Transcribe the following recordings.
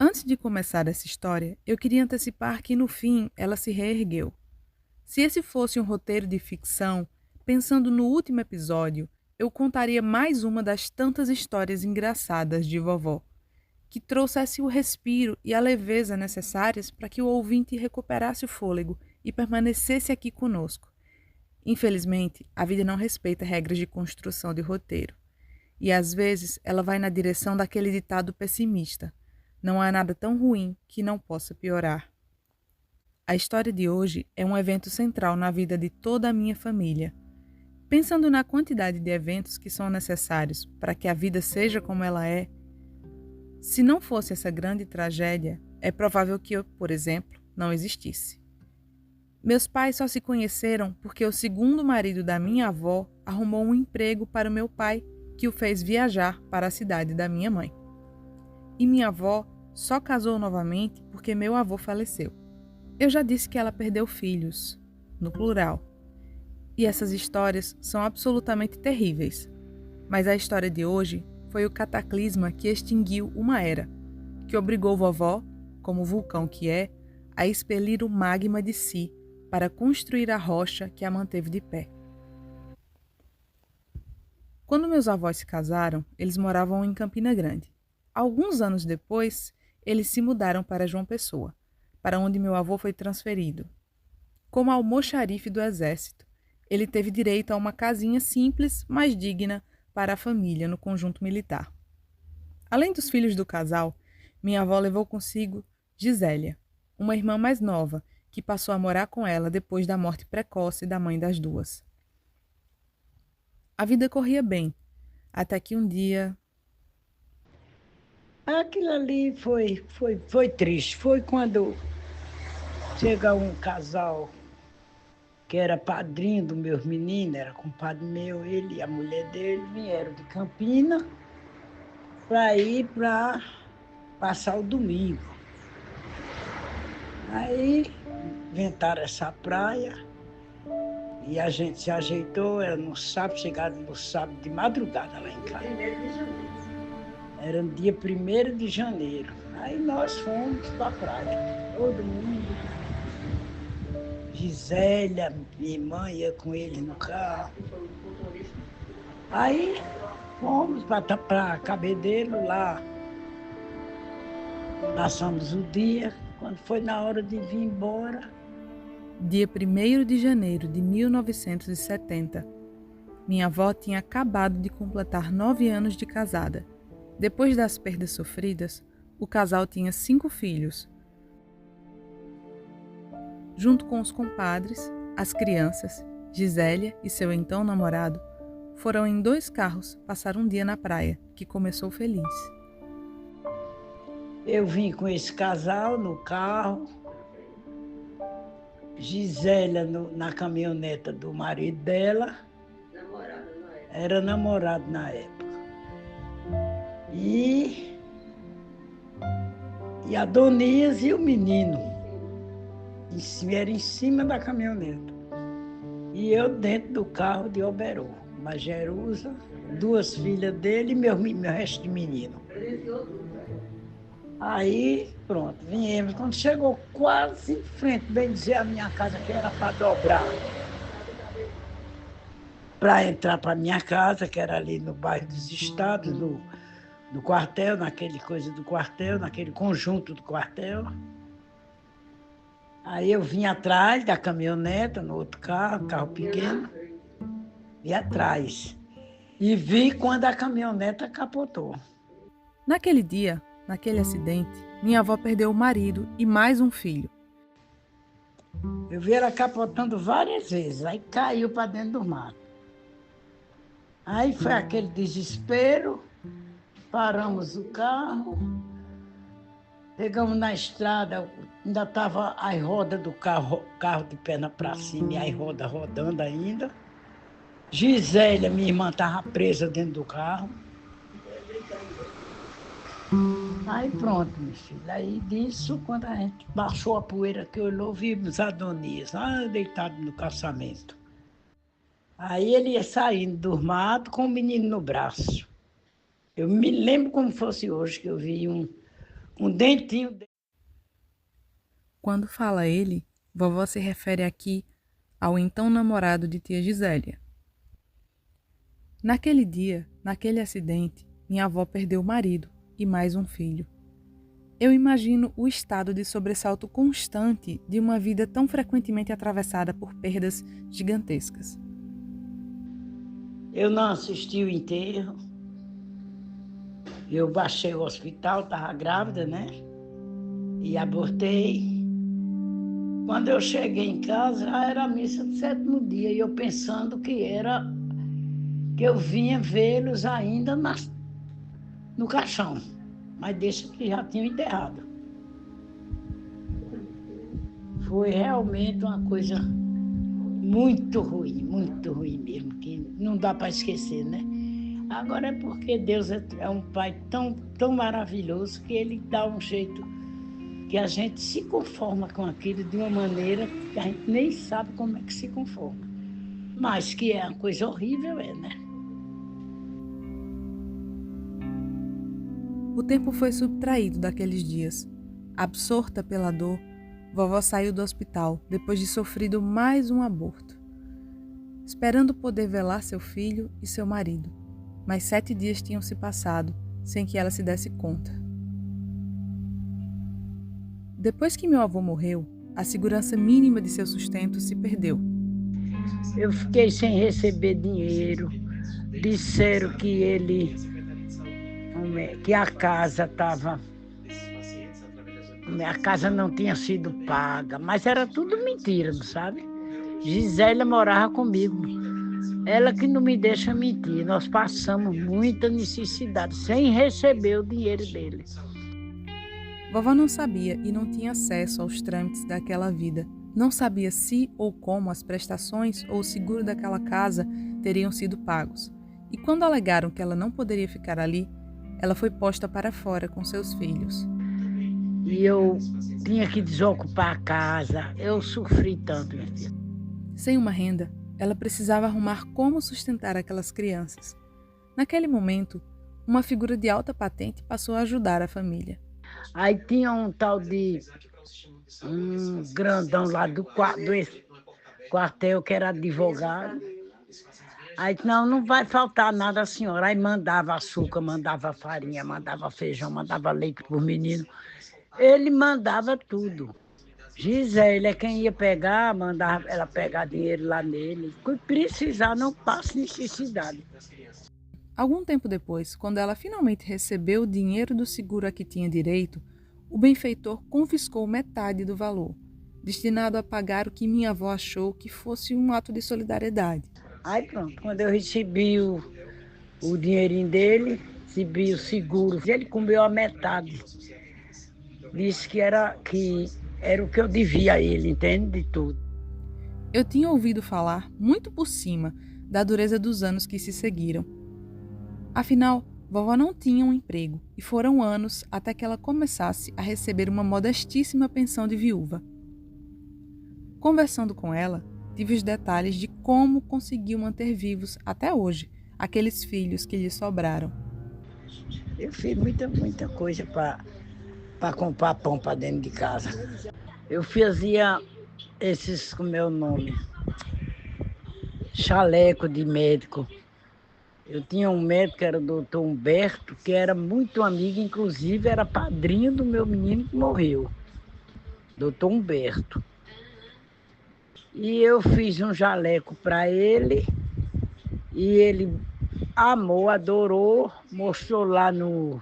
Antes de começar essa história, eu queria antecipar que no fim ela se reergueu. Se esse fosse um roteiro de ficção, pensando no último episódio, eu contaria mais uma das tantas histórias engraçadas de vovó, que trouxesse o respiro e a leveza necessárias para que o ouvinte recuperasse o fôlego e permanecesse aqui conosco. Infelizmente, a vida não respeita regras de construção de roteiro. E às vezes ela vai na direção daquele ditado pessimista: não há nada tão ruim que não possa piorar. A história de hoje é um evento central na vida de toda a minha família. Pensando na quantidade de eventos que são necessários para que a vida seja como ela é, se não fosse essa grande tragédia, é provável que eu, por exemplo, não existisse. Meus pais só se conheceram porque o segundo marido da minha avó arrumou um emprego para o meu pai, que o fez viajar para a cidade da minha mãe. E minha avó só casou novamente porque meu avô faleceu. Eu já disse que ela perdeu filhos, no plural. E essas histórias são absolutamente terríveis. Mas a história de hoje foi o cataclisma que extinguiu uma era, que obrigou vovó, como vulcão que é, a expelir o magma de si para construir a rocha que a manteve de pé. Quando meus avós se casaram, eles moravam em Campina Grande. Alguns anos depois, eles se mudaram para João Pessoa, para onde meu avô foi transferido. Como almoxarife do exército, ele teve direito a uma casinha simples, mas digna para a família no conjunto militar. Além dos filhos do casal, minha avó levou consigo Gisélia, uma irmã mais nova, que passou a morar com ela depois da morte precoce da mãe das duas. A vida corria bem, até que um dia... Aquilo ali foi triste. Foi quando chega um casal que era padrinho dos meus meninos, era compadre meu, ele e a mulher dele vieram de Campina para ir para passar o domingo. Aí inventaram essa praia e a gente se ajeitou, era no sábado, chegaram no sábado de madrugada lá em casa. Era no dia 1º de janeiro. Aí nós fomos para a praia, todo mundo. Gisélia, minha irmã, ia com ele no carro. Aí fomos para Cabedelo lá. Passamos o dia. Quando foi na hora de vir embora, Dia 1º de janeiro de 1970. Minha avó tinha acabado de completar 9 anos de casada. Depois das perdas sofridas, o casal tinha 5 filhos. Junto com os compadres, as crianças, Gisélia e seu então namorado, foram em 2 carros passar um dia na praia, que começou feliz. eu vim com esse casal no carro, Gisélia na caminhoneta do marido dela. Era namorado na época. E a Donias e o menino. Era em cima da caminhoneta. E eu dentro do carro de Oberô. Uma Jerusa, 2 filhas dele e meu resto de menino. Aí, pronto, viemos. Quando chegou quase em frente, bem dizer, a minha casa, que era para dobrar, para entrar para minha casa, que era ali no bairro dos Estados, no quartel, naquele coisa do quartel, naquele conjunto do quartel. Aí eu vim atrás da caminhoneta, no outro carro pequeno, e atrás. E vi quando a caminhoneta capotou. Naquele dia, naquele acidente, minha avó perdeu o marido e mais um filho. Eu vi ela capotando várias vezes, aí caiu para dentro do mato. Aí foi aquele desespero, paramos o carro, pegamos na estrada, ainda estava as rodas do carro de perna para cima e as rodas rodando ainda. Gisélia, minha irmã, estava presa dentro do carro. Aí pronto, meu filho. Aí disso, quando a gente baixou a poeira que olhou, vimos Adonias, lá deitado no calçamento. Aí ele ia saindo do mato com o menino no braço. Eu me lembro como fosse hoje que eu vi Um dentinho. Quando fala ele, vovó se refere aqui ao então namorado de tia Gisélia. Naquele dia, naquele acidente, minha avó perdeu o marido e mais um filho. Eu imagino o estado de sobressalto constante de uma vida tão frequentemente atravessada por perdas gigantescas. Eu não assisti o enterro. Eu baixei o hospital, estava grávida, né? E abortei. Quando eu cheguei em casa, já era a missa do 7º dia. E eu pensando que eu vinha vê-los ainda no caixão. Mas deixa que já tinham enterrado. Foi realmente uma coisa muito ruim mesmo, que não dá para esquecer, né? Agora é porque Deus é um pai tão maravilhoso que ele dá um jeito que a gente se conforma com aquilo de uma maneira que a gente nem sabe como é que se conforma. Mas que é uma coisa horrível, né? O tempo foi subtraído daqueles dias. Absorta pela dor, vovó saiu do hospital depois de sofrido mais um aborto, esperando poder velar seu filho e seu marido. Mas 7 dias tinham se passado sem que ela se desse conta. Depois que meu avô morreu, a segurança mínima de seu sustento se perdeu. Eu fiquei sem receber dinheiro. Disseram que a casa estava. A casa não tinha sido paga, mas era tudo mentira, não sabe? Gisélia morava comigo. Ela que não me deixa mentir. Nós passamos muita necessidade sem receber o dinheiro dele. Vovó não sabia e não tinha acesso aos trâmites daquela vida. Não sabia se ou como as prestações ou o seguro daquela casa teriam sido pagos. E quando alegaram que ela não poderia ficar ali, ela foi posta para fora com seus filhos. E eu tinha que desocupar a casa. Eu sofri tanto, minha filha. Sem uma renda, ela precisava arrumar como sustentar aquelas crianças. Naquele momento, uma figura de alta patente passou a ajudar a família. Aí tinha um tal de um grandão lá do quartel que era advogado. Aí não vai faltar nada, senhora. Aí mandava açúcar, mandava farinha, mandava feijão, mandava leite para os meninos. Ele mandava tudo. Gisélia, quem ia pegar, mandava ela pegar dinheiro lá nele. Quando precisar, não passa necessidade. Algum tempo depois, quando ela finalmente recebeu o dinheiro do seguro a que tinha direito, o benfeitor confiscou metade do valor, destinado a pagar o que minha avó achou que fosse um ato de solidariedade. Aí pronto, quando eu recebi o dinheirinho dele, recebi o seguro, ele comeu a metade. Disse que era o que eu devia a ele, entende? De tudo. Eu tinha ouvido falar, muito por cima, da dureza dos anos que se seguiram. Afinal, vovó não tinha um emprego e foram anos até que ela começasse a receber uma modestíssima pensão de viúva. Conversando com ela, tive os detalhes de como conseguiu manter vivos até hoje aqueles filhos que lhe sobraram. Eu fiz muita coisa para comprar pão para dentro de casa. Eu fazia esses, como é o nome? Chaleco de médico. Eu tinha um médico, que era o doutor Humberto, que era muito amigo, inclusive era padrinho do meu menino que morreu, doutor Humberto. E eu fiz um jaleco para ele, e ele amou, adorou, mostrou lá no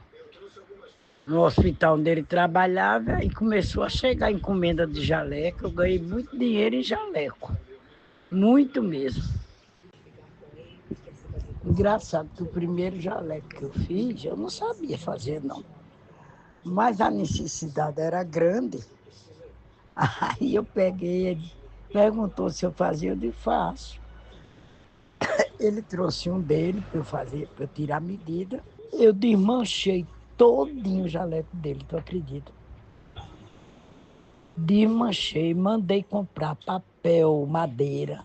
hospital onde ele trabalhava, e começou a chegar encomenda de jaleco. Eu ganhei muito dinheiro em jaleco, muito mesmo. Engraçado que o primeiro jaleco que eu fiz, eu não sabia fazer, não. Mas a necessidade era grande. Aí eu peguei, ele perguntou se eu fazia, eu disse, faço. Ele trouxe um dele para eu fazer, para eu tirar a medida. Eu desmanchei todinho o jaleco dele, tu acredita? Desmanchei, mandei comprar papel, madeira.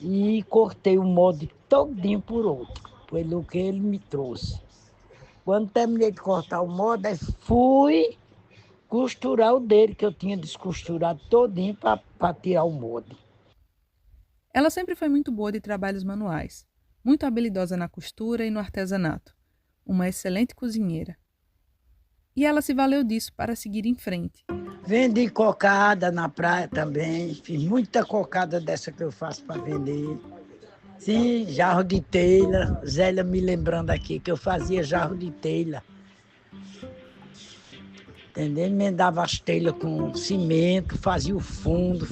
E cortei o molde todinho por outro, pelo que ele me trouxe. Quando terminei de cortar o molde, aí fui costurar o dele, que eu tinha descosturado todinho para tirar o molde. Ela sempre foi muito boa de trabalhos manuais, muito habilidosa na costura e no artesanato, uma excelente cozinheira. E ela se valeu disso para seguir em frente. Vendi cocada na praia também, fiz muita cocada dessa que eu faço para vender. Sim, jarro de telha, Zélia me lembrando aqui que eu fazia jarro de telha. Entendeu? Emendava as telhas com cimento, fazia o fundo.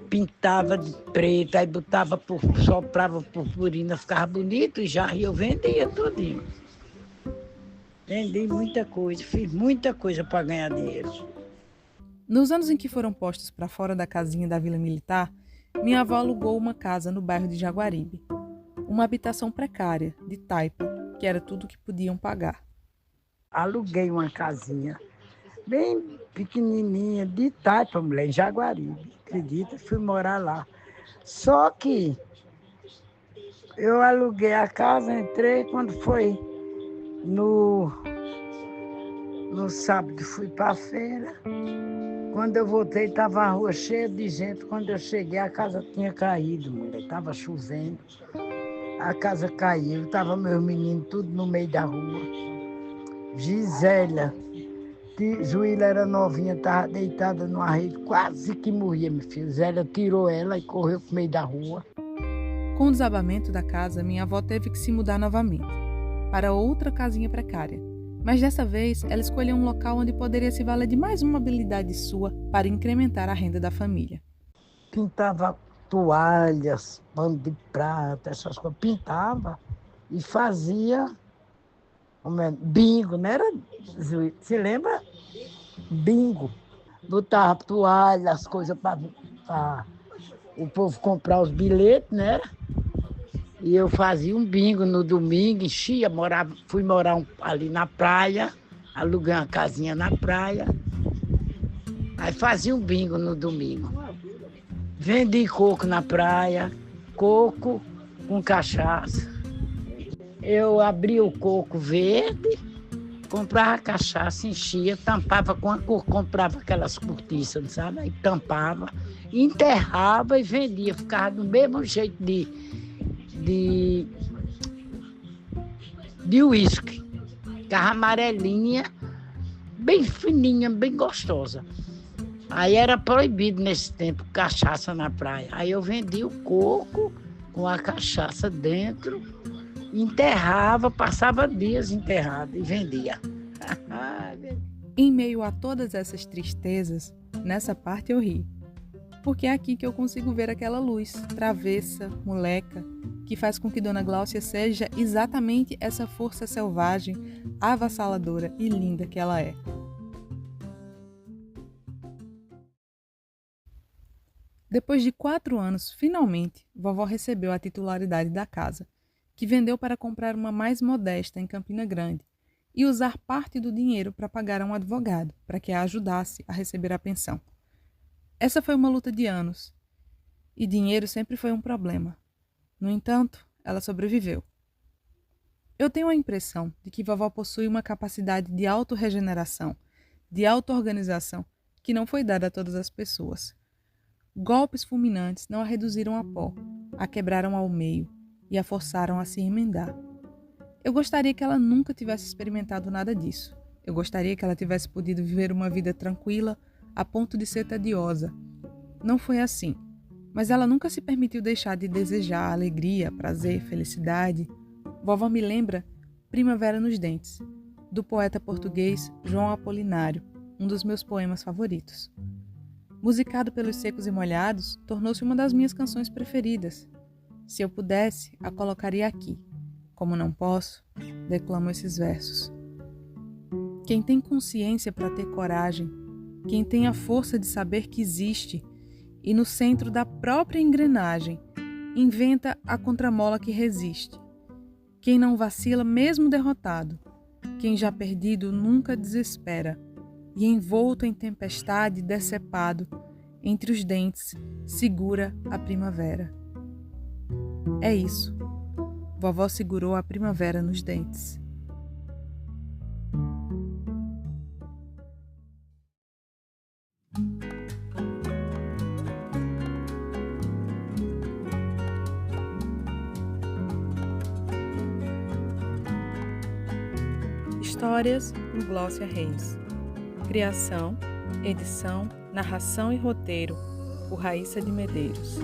Pintava de preto, aí botava, soprava purpurina, ficava bonito e já eu vendia tudinho. Vendi muita coisa, fiz muita coisa para ganhar dinheiro. Nos anos em que foram postos para fora da casinha da Vila Militar, minha avó alugou uma casa no bairro de Jaguaribe. Uma habitação precária, de taipa, que era tudo o que podiam pagar. Aluguei uma casinha bem pequenininha, de taipa, mulher, em Jaguaribe, acredita? Fui morar lá. Só que eu aluguei a casa, entrei, quando foi no sábado, fui para a feira. Quando eu voltei, estava a rua cheia de gente. Quando eu cheguei, a casa tinha caído, mulher. Estava chovendo. A casa caiu, estava meus meninos tudo no meio da rua. Gisélia, Zuíla era novinha, estava deitada numa rede, quase que morria, meu filho. Zélia tirou ela e correu para o meio da rua. Com o desabamento da casa, minha avó teve que se mudar novamente, para outra casinha precária. Mas dessa vez, ela escolheu um local onde poderia se valer de mais uma habilidade sua para incrementar a renda da família. Pintava toalhas, pano de prata, essas coisas. Pintava e fazia bingo, não era? Você lembra? Bingo. Botava toalha, as coisas para o povo comprar os bilhetes, né? E eu fazia um bingo no domingo, enchia, fui morar ali na praia, aluguei uma casinha na praia. Aí fazia um bingo no domingo. Vendi coco na praia, coco com cachaça. Eu abria o coco verde, comprava cachaça, enchia, tampava com a cor, comprava aquelas cortiças, sabe? Aí tampava, enterrava e vendia. Ficava do mesmo jeito de uísque. Ficava amarelinha, bem fininha, bem gostosa. Aí era proibido nesse tempo cachaça na praia. Aí eu vendia o coco com a cachaça dentro, enterrava, passava dias enterrado e vendia. Em meio a todas essas tristezas, nessa parte eu ri. Porque é aqui que eu consigo ver aquela luz, travessa, moleca, que faz com que Dona Gláucia seja exatamente essa força selvagem, avassaladora e linda que ela é. Depois de 4 anos, finalmente, vovó recebeu a titularidade da casa, que vendeu para comprar uma mais modesta em Campina Grande e usar parte do dinheiro para pagar a um advogado, para que a ajudasse a receber a pensão. Essa foi uma luta de anos, e dinheiro sempre foi um problema. No entanto, ela sobreviveu. Eu tenho a impressão de que vovó possui uma capacidade de autorregeneração, de auto-organização, que não foi dada a todas as pessoas. Golpes fulminantes não a reduziram a pó, a quebraram ao meio e a forçaram a se emendar. Eu gostaria que ela nunca tivesse experimentado nada disso. Eu gostaria que ela tivesse podido viver uma vida tranquila a ponto de ser tediosa. Não foi assim, mas ela nunca se permitiu deixar de desejar alegria, prazer, felicidade. Vovó me lembra Primavera nos Dentes, do poeta português João Apolinário, um dos meus poemas favoritos. Musicado pelos Secos e Molhados, tornou-se uma das minhas canções preferidas. Se eu pudesse, a colocaria aqui. Como não posso, declamo esses versos. Quem tem consciência para ter coragem, quem tem a força de saber que existe e no centro da própria engrenagem, inventa a contramola que resiste. Quem não vacila mesmo derrotado, quem já perdido nunca desespera, e envolto em tempestade decepado, entre os dentes, segura a primavera. É isso. Vovó segurou a primavera nos dentes. Histórias por Glócia Reis. Criação, edição, narração e roteiro por Raíssa de Medeiros.